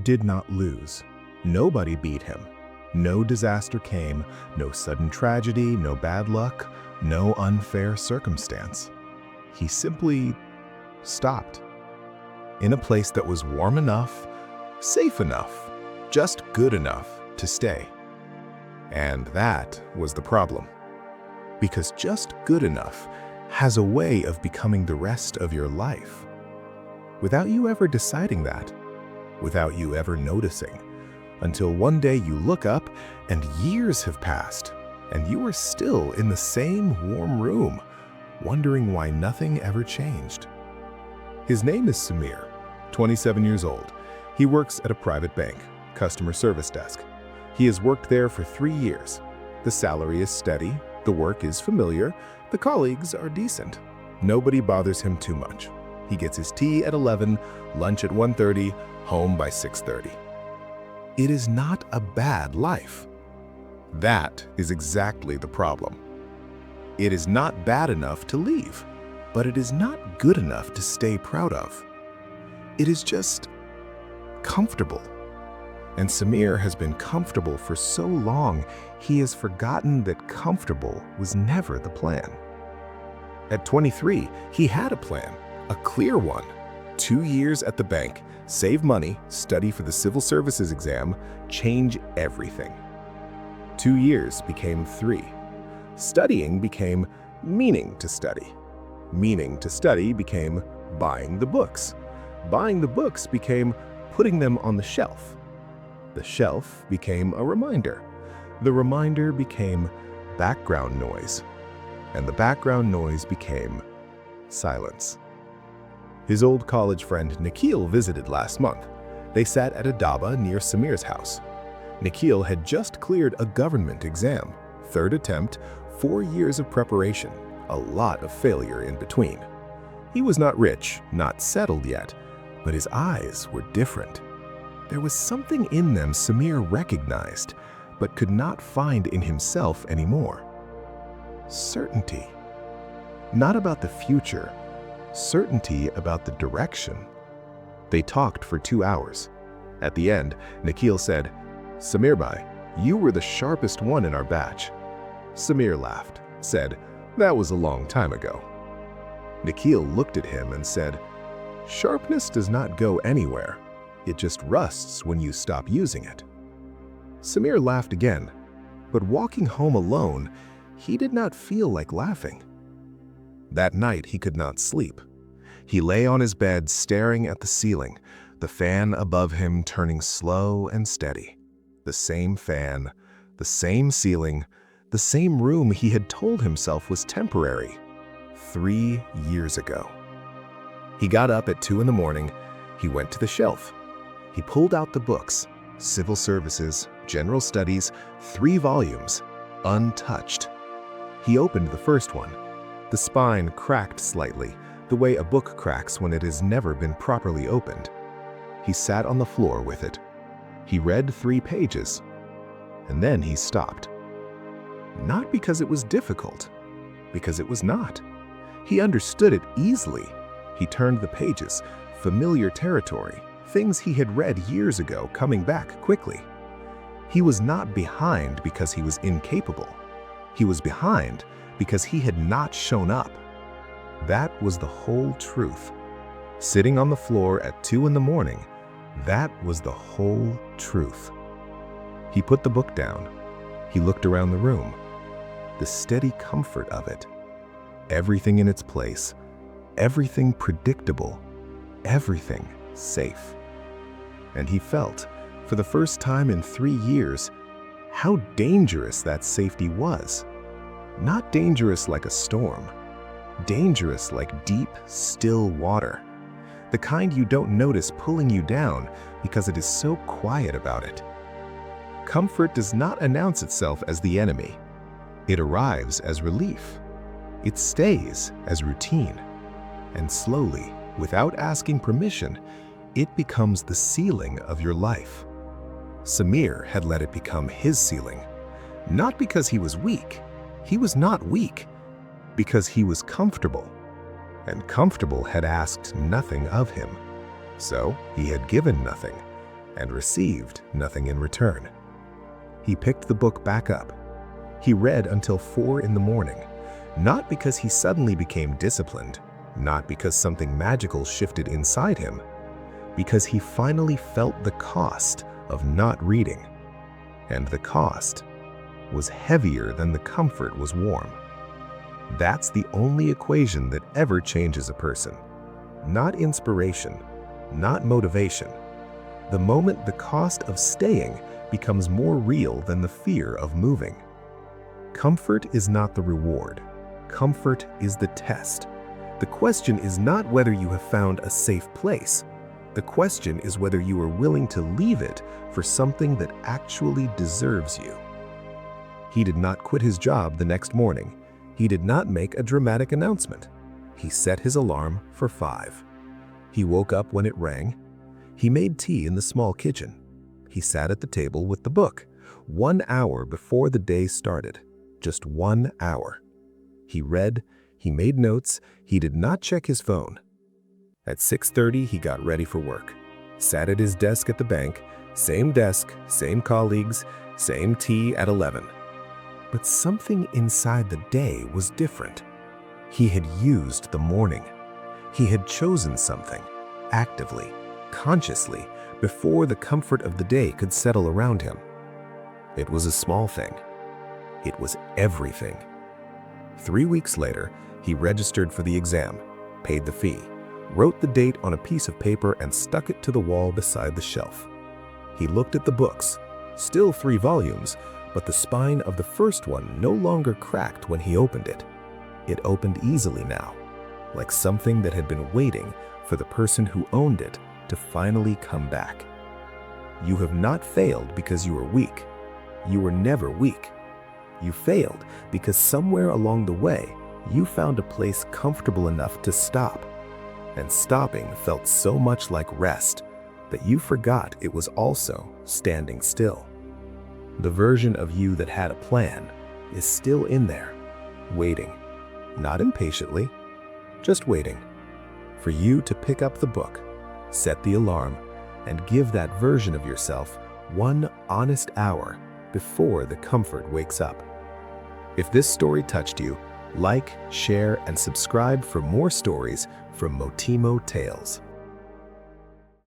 did not lose. Nobody beat him. No disaster came, no sudden tragedy, no bad luck, no unfair circumstance. He simply stopped. In a place that was warm enough, safe enough, just good enough to stay. And that was the problem. Because just good enough has a way of becoming the rest of your life. Without you ever deciding that, without you ever noticing, until one day you look up and years have passed, and you are still in the same warm room, wondering why nothing ever changed. His name is Samir, 27 years old. He works at a private bank, customer service desk. He has worked there for 3 years. The salary is steady, the work is familiar, the colleagues are decent. Nobody bothers him too much. He gets his tea at 11, lunch at 1:30, home by 6:30. It is not a bad life. That is exactly the problem. It is not bad enough to leave, but it is not good enough to stay proud of. It is just comfortable. And Samir has been comfortable for so long, he has forgotten that comfortable was never the plan. At 23, he had a plan, a clear one. 2 years at the bank, save money, study for the civil services exam, change everything. 2 years became 3. Studying became meaning to study. Meaning to study became buying the books. Buying the books became putting them on the shelf. The shelf became a reminder. The reminder became background noise. And the background noise became silence. His old college friend Nikhil visited last month. They sat at a dhaba near Samir's house. Nikhil had just cleared a government exam. 3rd attempt, 4 years of preparation, a lot of failure in between. He was not rich, not settled yet, but his eyes were different. There was something in them Samir recognized, but could not find in himself anymore. Certainty. Not about the future, certainty about the direction. They talked for 2 hours. At the end, Nikhil said, "Samir bhai, you were the sharpest one in our batch." Samir laughed, said, "That was a long time ago." Nikhil looked at him and said, "Sharpness does not go anywhere. It just rusts when you stop using it." Samir laughed again, but walking home alone, he did not feel like laughing. That night he could not sleep. He lay on his bed staring at the ceiling, the fan above him turning slow and steady. The same fan, the same ceiling, the same room he had told himself was temporary 3 years ago. He got up at 2 in the morning. He went to the shelf. He pulled out the books, Civil Services, General Studies, 3 volumes, untouched. He opened the first one. The spine cracked slightly, the way a book cracks when it has never been properly opened. He sat on the floor with it. He read 3 pages, and then he stopped. Not because it was difficult, because it was not. He understood it easily. He turned the pages, familiar territory, things he had read years ago coming back quickly. He was not behind because he was incapable. He was behind because he had not shown up. That was the whole truth. Sitting on the floor at 2 in the morning, that was the whole truth. He put the book down. He looked around the room. The steady comfort of it. Everything in its place. Everything predictable. Everything safe. And he felt, for the first time in 3 years, how dangerous that safety was. Not dangerous like a storm. Dangerous like deep, still water. The kind you don't notice pulling you down because it is so quiet about it. Comfort does not announce itself as the enemy. It arrives as relief. It stays as routine. And slowly, without asking permission, it becomes the ceiling of your life. Samir had let it become his ceiling. Not because he was weak. He was not weak. Because he was comfortable. And comfortable had asked nothing of him. So he had given nothing. and received nothing in return. He picked the book back up. He read until 4 in the morning, not because he suddenly became disciplined, not because something magical shifted inside him, because he finally felt the cost of not reading. And the cost was heavier than the comfort was warm. That's the only equation that ever changes a person. Not inspiration, not motivation. The moment the cost of staying becomes more real than the fear of moving. Comfort is not the reward. Comfort is the test. The question is not whether you have found a safe place. The question is whether you are willing to leave it for something that actually deserves you. He did not quit his job the next morning. He did not make a dramatic announcement. He set his alarm for 5. He woke up when it rang. He made tea in the small kitchen. He sat at the table with the book, 1 hour before the day started. Just 1 hour. He read, he made notes, he did not check his phone. At 6:30, he got ready for work. Sat at his desk at the bank, same desk, same colleagues, same tea at 11. But something inside the day was different. He had used the morning. He had chosen something, actively, consciously, before the comfort of the day could settle around him. It was a small thing. It was everything. 3 weeks later, he registered for the exam, paid the fee, wrote the date on a piece of paper and stuck it to the wall beside the shelf. He looked at the books, still 3 volumes, but the spine of the first one no longer cracked when he opened it. It opened easily now, like something that had been waiting for the person who owned it to finally come back. You have not failed because you were weak. You were never weak. You failed because somewhere along the way, you found a place comfortable enough to stop. And stopping felt so much like rest that you forgot it was also standing still. The version of you that had a plan is still in there, waiting, not impatiently, just waiting for you to pick up the book, set the alarm, and give that version of yourself 1 honest hour before the comfort wakes up. If this story touched you, like, share, and subscribe for more stories from Motimo Tales.